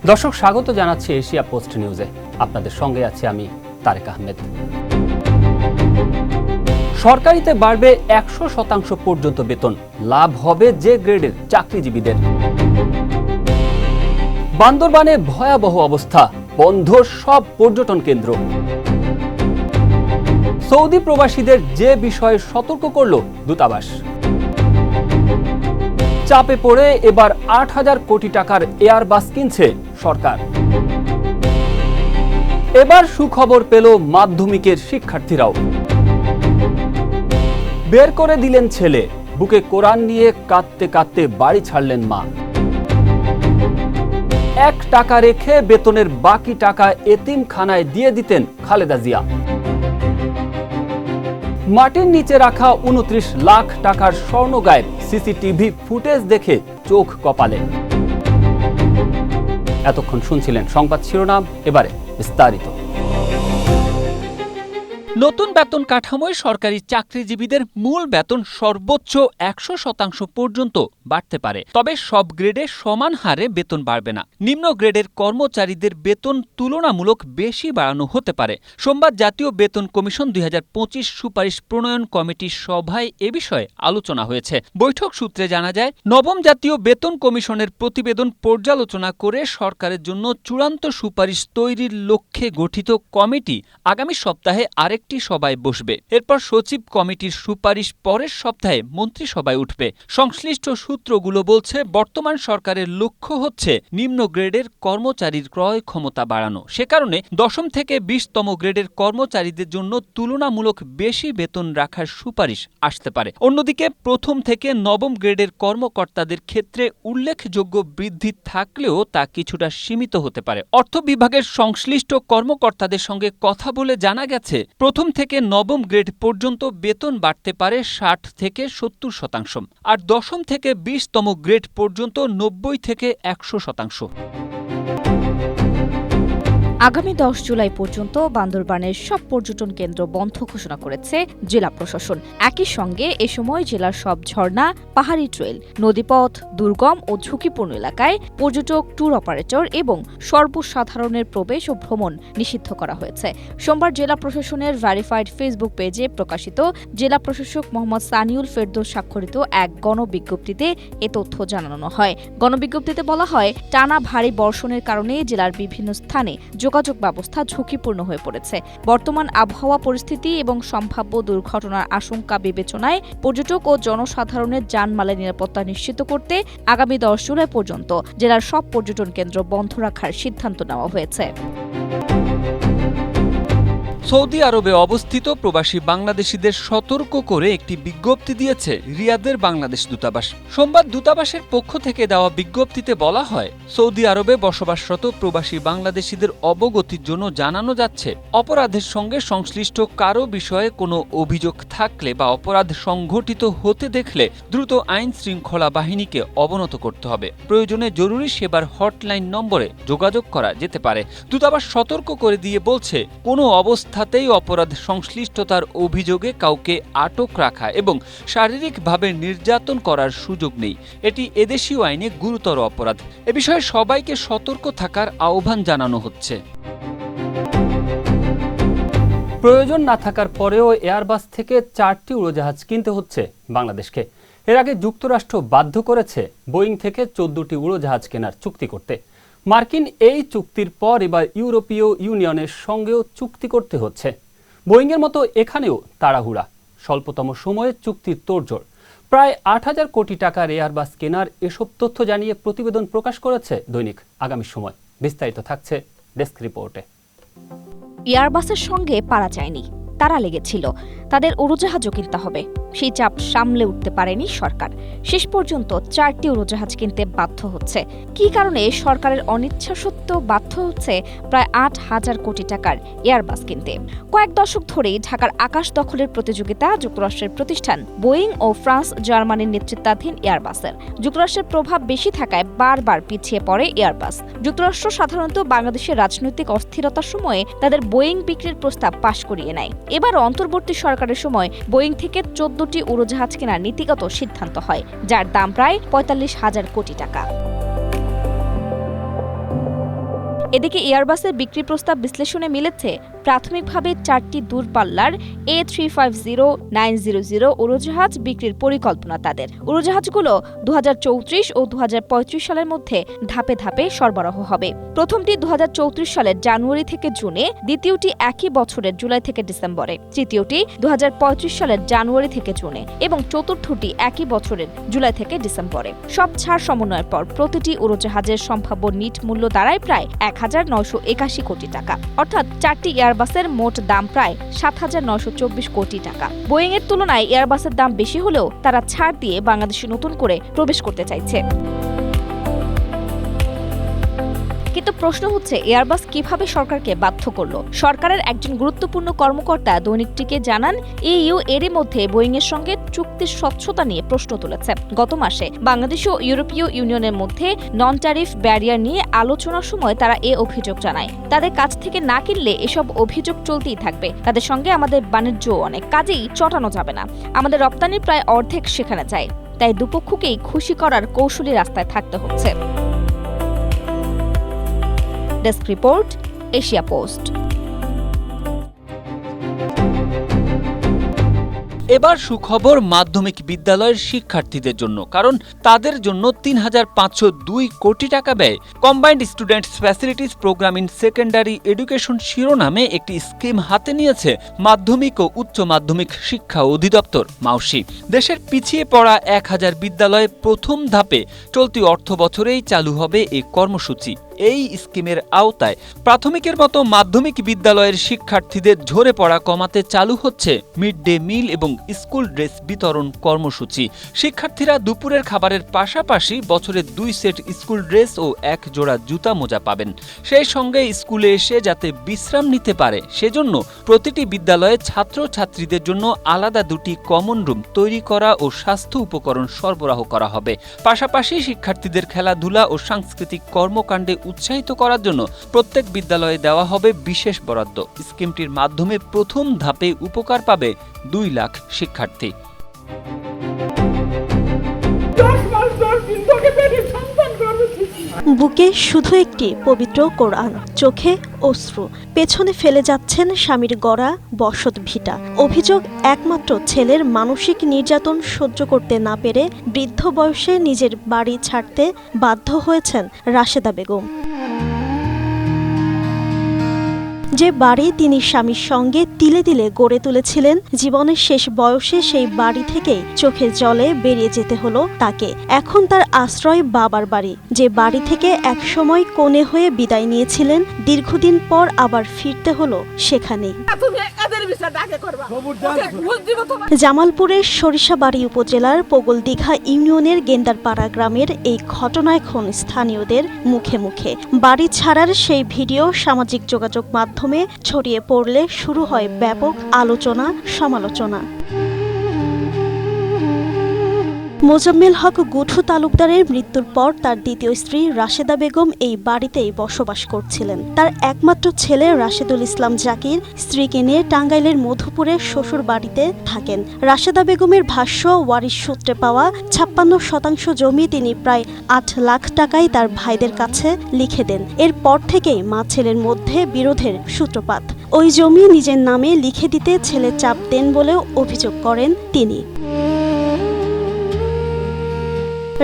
দর্শক, স্বাগত জানাচ্ছি এশিয়া পোস্ট নিউজে। আপনাদের সঙ্গে আছি আমি তারেক আহমেদ। সরকারিতে বাড়বে 100% পর্যন্ত বেতন, লাভ হবে যে গ্রেডের চাকরিজীবীদের। বান্দরবানে ভয়াবহ অবস্থা, বন্ধ সব পর্যটন কেন্দ্র। সৌদি প্রবাসীদের যে বিষয়ে সতর্ক করল দূতাবাস। চাপে পড়ে এবার 8,000 কোটি টাকার এয়ারবাস কিনছে সরকার। এবার সুখবর পেল মাধ্যমিকের শিক্ষার্থীরাও। বের করে দিলেন ছেলে, বুকে কোরআন নিয়ে কাঁদতে কাঁদতে বাড়ি ছাড়লেন মা। 1 টাকা রেখে বেতনের বাকি টাকা এতিমখানায় দিয়ে দিতেন খালেদা জিয়া। মাটির নিচে রাখা 29 লাখ টাকার স্বর্ণ গায়েব, সিসিটিভি ফুটেজ দেখে চোখ কপালে। এতক্ষণ শুনছিলেন সংবাদ শিরোনাম, এবারে বিস্তারিত। নতুন বেতন কাঠামোয় সরকারি চাকরিজীবীদের মূল বেতন সর্বোচ্চ 100% পর্যন্ত বাড়তে পারে, তবে সব গ্রেডে সমান হারে বেতন বাড়বে না। নিম্ন গ্রেডের কর্মচারীদের বেতন তুলনামূলক বেশি বাড়ানো হতে পারে। সোমবার জাতীয় বেতন কমিশন 2025 সুপারিশ প্রণয়ন কমিটির সভায় এ বিষয়ে আলোচনা হয়েছে। বৈঠক সূত্রে জানা যায়, নবম জাতীয় বেতন কমিশনের প্রতিবেদন পর্যালোচনা করে সরকারের জন্য চূড়ান্ত সুপারিশ তৈরির লক্ষ্যে গঠিত কমিটি আগামী সপ্তাহে আরেকটি সভায় বসবে। এরপর সচিব কমিটির সুপারিশ পরের সপ্তাহে মন্ত্রিসভায় উঠবে। সংশ্লিষ্ট সূত্রগুলো বলছে, বর্তমান সরকারের লক্ষ্য হচ্ছে নিম্ন গ্রেডের কর্মচারীর ক্রয় ক্ষমতা বাড়ানো। সে কারণে 10ম থেকে 20তম গ্রেডের কর্মচারীদের জন্য তুলনামূলক বেশি বেতন রাখার সুপারিশ আসতে পারে। অন্যদিকে 1ম থেকে 9ম গ্রেডের কর্মকর্তাদের ক্ষেত্রে উল্লেখযোগ্য বৃদ্ধি থাকলেও তা কিছুটা সীমিত হতে পারে। অর্থ বিভাগের সংশ্লিষ্ট কর্মকর্তাদের সঙ্গে কথা বলে জানা গেছে, 1ম থেকে 9ম গ্রেড পর্যন্ত বেতন বাড়তে পারে 60 থেকে 70%, আর 10ম থেকে 20তম গ্রেড পর্যন্ত 90 থেকে 100%। আগামী 10 জুলাই পর্যন্ত বান্দরবানের সব পর্যটন কেন্দ্র বন্ধ ঘোষণা করেছে জেলা প্রশাসন। একই সঙ্গে এ সময় জেলার সব ঝর্ণা, পাহাড়ি ট্রেল, নদীপথ, দুর্গম ও ঝুঁকিপূর্ণ এলাকায় পর্যটক, ট্যুর অপারেটর এবং সর্বসাধারণের প্রবেশ ও ভ্রমণ নিষিদ্ধ করা হয়েছে। সোমবার জেলা প্রশাসনের ভেরিফাইড ফেসবুক পেজে প্রকাশিত জেলা প্রশাসক মোহাম্মদ সানিউল ফেরদৌস স্বাক্ষরিত এক গণবিজ্ঞপ্তিতে এ তথ্য জানানো হয়। গণবিজ্ঞপ্তিতে বলা হয়, টানা ভারী বর্ষণের কারণে জেলার বিভিন্ন স্থানে যোগাযোগ ব্যবস্থা ঝুঁকিপূর্ণ হয়ে পড়েছে। বর্তমান আবহাওয়া পরিস্থিতি এবং সম্ভাব্য দুর্ঘটনার আশঙ্কা বিবেচনায় পর্যটক ও জনসাধারণের জানমালের নিরাপত্তা নিশ্চিত করতে আগামী 10 জুলাই পর্যন্ত জেলার সব পর্যটন কেন্দ্র বন্ধ রাখার সিদ্ধান্ত নেওয়া হয়েছে। সৌদি আরবে অবস্থিত প্রবাসী বাংলাদেশিদের সতর্ক করে একটি বিজ্ঞপ্তি দিয়েছে রিয়াদের বাংলাদেশ দূতাবাস। সোমবার দূতাবাসের পক্ষ থেকে দেওয়া বিজ্ঞপ্তিতে বলা হয়, সৌদি আরবে বসবাসরত প্রবাসী বাংলাদেশিদের অবগতির জন্য জানানো যাচ্ছে, অপরাধের সঙ্গে সংশ্লিষ্ট কারো বিষয়ে কোনো অভিযোগ থাকলে বা অপরাধ সংঘটিত হতে দেখলে দ্রুত আইন শৃঙ্খলা বাহিনীকে অবনত করতে হবে। প্রয়োজনে জরুরি সেবার হটলাইন নম্বরে যোগাযোগ করা যেতে পারে। দূতাবাস সতর্ক করে দিয়ে বলছে, কোনো অবস্থাতেই অপরাধ সংশ্লিষ্টতার অভিযোগে কাউকে আটক রাখা এবং শারীরিকভাবে নির্যাতন করার সুযোগ নেই। এটি এদেশীয় আইনে গুরুতর অপরাধ। এ বিষয়ে সবাইকে সতর্ক থাকার আহ্বান জানানো হচ্ছে। প্রয়োজন না থাকার পরেও এয়ারবাস থেকে 4টি উড়োজাহাজ কিনতে হচ্ছে বাংলাদেশকে। এর আগে যুক্তরাষ্ট্র বাধ্য করেছে বোয়িং থেকে 14টি উড়োজাহাজ কেনার চুক্তি করতে। মার্কিন এই চুক্তির পর এবার ইউরোপীয় ইউনিয়নের সঙ্গেও চুক্তি করতে হচ্ছে। বোয়িংয়ের মতো এখানেও তাড়াহুড়া, স্বল্পতম সময়ে চুক্তির তোড়জোড়। প্রায় 8,000 কোটি টাকার এয়ারবাস কেনার এসব তথ্য জানিয়ে প্রতিবেদন প্রকাশ করেছে দৈনিক আগামী সময়। বিস্তারিত থাকছে ডেস্ক রিপোর্টে। এয়ারবাসের সঙ্গে পারা যায়নি, তারা লেগেছিল, তাদের উড়োজাহাজও কিনতে হবে। সেই চাপ সামলে উঠতে পারেনি সরকার। শেষ পর্যন্ত 4টি উড়োজাহাজ কিনতে বাধ্য হচ্ছে। কী কারণে সরকারের অনিচ্ছা সত্ত্বেও বাধ্য হচ্ছে প্রায় 8,000 কোটি টাকার এয়ারবাস কিনতে? কয়েক দশক ধরেই ঢাকার আকাশ দখলের প্রতিযোগিতা যুক্তরাষ্ট্রের প্রতিষ্ঠান বোয়িং ও ফ্রান্স জার্মানির নেতৃত্বাধীন এয়ারবাসের। যুক্তরাষ্ট্রের প্রভাব বেশি থাকায় বারবার পিছিয়ে পড়ে এয়ারবাস। যুক্তরাষ্ট্র সাধারণত বাংলাদেশের রাজনৈতিক অস্থিরতার সময়ে তাদের বোয়িং বিক্রির প্রস্তাব পাশ করিয়ে নেয়। এবার অন্তর্বর্তী সরকারের সময় বোয়িং থেকে 14টি উড়োজাহাজ কেনার নীতিগত সিদ্ধান্ত হয়, যার দাম প্রায় 45,000 কোটি টাকা। এদিকে এয়ারবাসের বিক্রি প্রস্তাব বিশ্লেষণে মিলেছে প্রাথমিকভাবে 4টি দূরপাল্লার A350-900 উড়োজাহাজ বিক্রির পরিকল্পনা তাদের। উড়োজাহাজগুলো 2034 ও 2035 সালের মধ্যে ধাপে ধাপে সরবরাহ হবে। প্রথমটি 2034 সালের জানুয়ারি থেকে জুনে, দ্বিতীয়টি একই বছরের জুলাই থেকে ডিসেম্বরে, তৃতীয়টি 2035 সালের জানুয়ারি থেকে জুনে এবং চতুর্থটি একই বছরের জুলাই থেকে ডিসেম্বরে। সব ছাড় সমন্বয়ের পর প্রতিটি উড়োজাহাজের সম্ভাব্য নিট মূল্য দাঁড়ায় প্রায় 1981 কোটি টাকা, অর্থাৎ 4টি এয়ারবাসের মোট দাম প্রায় 7924 কোটি টাকা। বোয়িং এর তুলনায় এয়ারবাসের দাম বেশি হলেও তারা ছাড় দিয়ে বাংলাদেশে নতুন করে প্রবেশ করতে চাইছে। কিন্তু প্রশ্ন হচ্ছে, এয়ারবাস কিভাবে সরকারকে বাধ্য করল? সরকারের একজন গুরুত্বপূর্ণ কর্মকর্তা দৈনিকটিকে জানান, ইইউ এরই মধ্যে বোয়িং এর সঙ্গে চুক্তির স্বচ্ছতা নিয়ে প্রশ্ন তুলেছে। গত মাসে বাংলাদেশ ও ইউরোপীয় ইউনিয়নের মধ্যে নন ট্যারিফ ব্যারিয়ার নিয়ে আলোচনার সময় তারা এ অভিযোগ জানায়। তাদের কাছ থেকে না কিনলে এসব অভিযোগ চলতেই থাকবে। তাদের সঙ্গে আমাদের বাণিজ্য অনেক, কাজেই চটানো যাবে না। আমাদের রপ্তানির প্রায় অর্ধেক সেখানে যায়, তাই দুপক্ষকেই খুশি করার কৌশলী রাস্তায় থাকতে হচ্ছে। Desk report, Asia post. এবার সুখবর মাধ্যমিক বিদ্যালয়ের শিক্ষার্থীদের জন্য, কারণ তাদের জন্য ৩৫০২ কোটি টাকা ব্যয় combined students facilities programme in secondary education শিরোনামে একটি স্কিম হাতে নিয়েছে মাধ্যমিক ও উচ্চ মাধ্যমিক শিক্ষা অধিদপ্তর মাউসি। দেশের পিছিয়ে পড়া 1000 বিদ্যালয়ে প্রথম ধাপে চলতি অর্থ বছরেই চালু হবে এই কর্মসূচি। এই স্কিমের আওতায় প্রাথমিকের মতো মাধ্যমিক বিদ্যালয়ের শিক্ষার্থীদের ঝরে পড়া কমাতে চালু হচ্ছে মিড ডে মিল এবং স্কুল ড্রেস বিতরণ কর্মসূচি। শিক্ষার্থীরা দুপুরের খাবারের পাশাপাশি বছরে 2 সেট স্কুল ড্রেস ও 1 জোড়া জুতা মোজা পাবেন। সেই সঙ্গে স্কুলে এসে যাতে বিশ্রাম নিতে পারে সেজন্য প্রতিটি বিদ্যালয়ে ছাত্রছাত্রীদের জন্য আলাদা 2টি কমন রুম তৈরি করা ও স্বাস্থ্য উপকরণ সরবরাহ করা হবে। পাশাপাশি শিক্ষার্থীদের খেলাধুলা ও সাংস্কৃতিক কর্মকাণ্ডে উৎসাহিত করার জন্য প্রত্যেক বিদ্যালয়ে দেওয়া হবে বিশেষ বরাদ্দ। স্কিমটির মাধ্যমে প্রথম ধাপে উপকার পাবে 2 লাখ শিক্ষার্থী। বুকে শুধু একটি পবিত্র কোরআন, চোখে অশ্রু, পেছনে ফেলে যাচ্ছেন স্বামীর গড়া বসত ভিটা। অভিযোগ, একমাত্র ছেলের মানসিক নির্যাতন সহ্য করতে না পেরে বৃদ্ধ বয়সে নিজের বাড়ি ছাড়তে বাধ্য হয়েছেন রাশেদা বেগম। যে বাড়ি তিনি স্বামীর সঙ্গে তিলে তিলে গড়ে তুলেছিলেন, জীবনের শেষ বয়সে সেই বাড়ি থেকেই চোখের জলে বেরিয়ে যেতে হলো তাকে। এখন তার আশ্রয় বাবার বাড়ি, যে বাড়ি থেকে একসময় কোণে হয়ে বিদায় নিয়েছিলেন, দীর্ঘদিন পর আবার ফিরতে হলো সেখানেই। জামালপুরের সরিষাবাড়ি উপজেলার পগলদিঘা ইউনিয়নের গেন্দারপাড়া গ্রামের এই ঘটনা এখন স্থানীয়দের মুখে মুখে। বাড়ি ছাড়ার সেই ভিডিও সামাজিক যোগাযোগ মাধ্যমে ছড়িয়ে পড়লে শুরু হয় ব্যাপক আলোচনা সমালোচনা। মোজাম্মেল হক গুঠু তালুকদারের মৃত্যুর পর তার দ্বিতীয় স্ত্রী রাশেদা বেগম এই বাড়িতেই বসবাস করছিলেন। তার একমাত্র ছেলে রাশেদুল ইসলাম জাকির স্ত্রীকে নিয়ে টাঙ্গাইলের মধুপুরে শ্বশুর বাড়িতে থাকেন। রাশেদা বেগমের ভাষ্য, ওয়ারিশ সূত্রে পাওয়া 56% জমি তিনি প্রায় 8 লাখ টাকায় তার ভাইদের কাছে লিখে দেন। এরপর থেকেই মা ছেলের মধ্যে বিরোধের সূত্রপাত। ওই জমি নিজের নামে লিখে দিতে ছেলে চাপ দেন বলেও অভিযোগ করেন তিনি।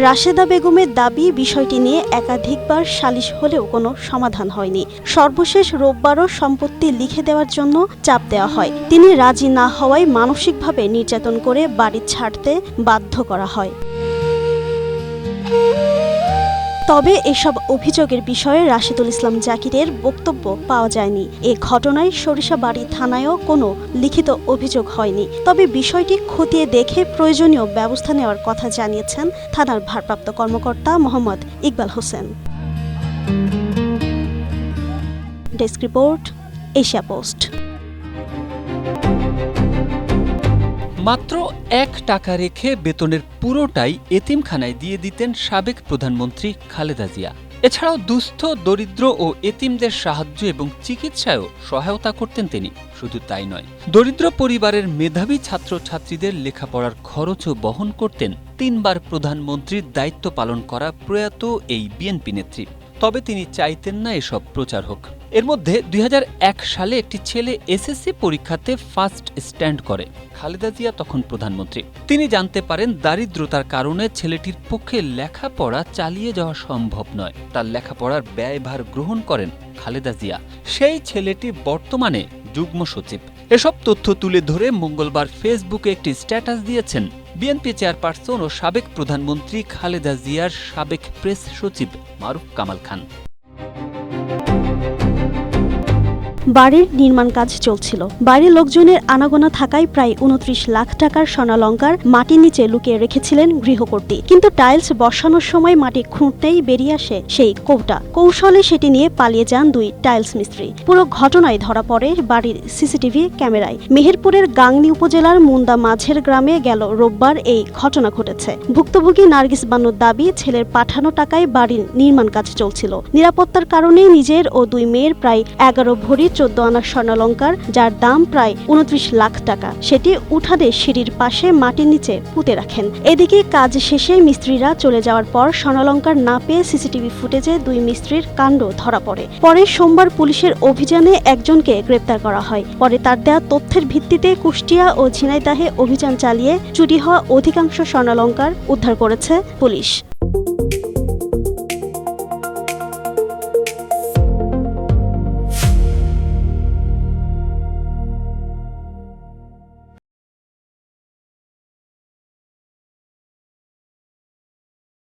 রাশেদা বেগমের দাবি, বিষয়টি নিয়ে একাধিকবার সালিশ হলেও কোনো সমাধান হয়নি। সর্বশেষ রোববারও সম্পত্তি লিখে দেওয়ার জন্য চাপ দেওয়া হয়। তিনি রাজি না হওয়ায় মানসিকভাবে নির্যাতন করে বাড়ি ছাড়তে বাধ্য করা হয়। তবে এসব অভিযোগের বিষয়ে রাশেদুল ইসলাম জাকিরের বক্তব্য পাওয়া যায়নি। এ ঘটনায় সরিষাবাড়ি থানায়ও কোনো লিখিত অভিযোগ হয়নি। তবে বিষয়টি খতিয়ে দেখে প্রয়োজনীয় ব্যবস্থা নেওয়ার কথা জানিয়েছেন থানার ভারপ্রাপ্ত কর্মকর্তা Mohammad Iqbal Hossain. Desk report, Asia post. মাত্র 1 টাকা রেখে বেতনের পুরোটাই এতিমখানায় দিয়ে দিতেন সাবেক প্রধানমন্ত্রী খালেদা জিয়া। এছাড়াও দুস্থ, দরিদ্র ও এতিমদের সাহায্য এবং চিকিৎসায়ও সহায়তা করতেন তিনি। শুধু তাই নয়, দরিদ্র পরিবারের মেধাবী ছাত্রছাত্রীদের লেখাপড়ার খরচও বহন করতেন 3 বার প্রধানমন্ত্রীর দায়িত্ব পালন করা প্রয়াত এই বিএনপি নেত্রী। তবে তিনি চাইতেন না এসব প্রচার হোক। এর মধ্যে 2001 সালে একটি ছেলে এসএসসি পরীক্ষাতে ফার্স্ট স্ট্যান্ড করে। খালেদা জিয়া তখন প্রধানমন্ত্রী। তিনি জানতে পারেন দারিদ্রতার কারণে ছেলেটির পক্ষে লেখাপড়া চালিয়ে যাওয়া সম্ভব নয়। তার লেখাপড়ার ব্যয়ভার গ্রহণ করেন খালেদা জিয়া। সেই ছেলেটি বর্তমানে যুগ্ম সচিব। এসব তথ্য তুলে ধরে মঙ্গলবার ফেসবুকে একটি স্ট্যাটাস দিয়েছেন বিএনপি চেয়ারপারসন ও সাবেক প্রধানমন্ত্রী খালেদা জিয়ার সাবেক প্রেস সচিব মারুফ কামাল খান। বাড়ির নির্মাণ কাজ চলছিল। বাড়ির লোকজনের আনাগোনা থাকায় প্রায় 29 লাখ টাকার স্বর্ণালংকার মাটির নিচে লুকিয়ে রেখেছিলেন গৃহকর্ত্রী। কিন্তু টাইলস বসানোর সময় মাটি খুঁড়তেই বেরিয়ে আসে সেই কৌটা। কৌশলে সেটি নিয়ে পালিয়ে যান দুই টাইলস মিস্ত্রি। পুরো ঘটনায় ধরা পড়ে বাড়ির সিসিটিভি ক্যামেরায়। মেহেরপুরের গাংনী উপজেলার মুন্দা মাঝের গ্রামে গেল রোববার এই ঘটনা ঘটেছে। ভুক্তভোগী নার্গিস বানুর দাবি, ছেলের পাঠানো টাকায় বাড়ির নির্মাণ কাজ চলছিল। নিরাপত্তার কারণে নিজের ও দুই মেয়ের প্রায় 11 ভরি 14 আনা স্বর্ণালংকার, যার দাম প্রায় 29 লাখ টাকা, সেটি উঠানে সিঁড়ির পাশে মাটির নিচে পুঁতে রাখেন। এদিকে কাজ শেষে মিস্ত্রিরা চলে যাওয়ার পর স্বর্ণালংকার না পেয়ে সিসিটিভি ফুটেজে দুই মিস্ত্রির কাণ্ড ধরা পড়ে। পরে সোমবার পুলিশের অভিযানে একজনকে গ্রেপ্তার করা হয়। পরে তার দেওয়া তথ্যের ভিত্তিতে কুষ্টিয়া ও ঝিনাইদহে অভিযান চালিয়ে চুরি হওয়া অধিকাংশ স্বর্ণালংকার উদ্ধার করেছে পুলিশ।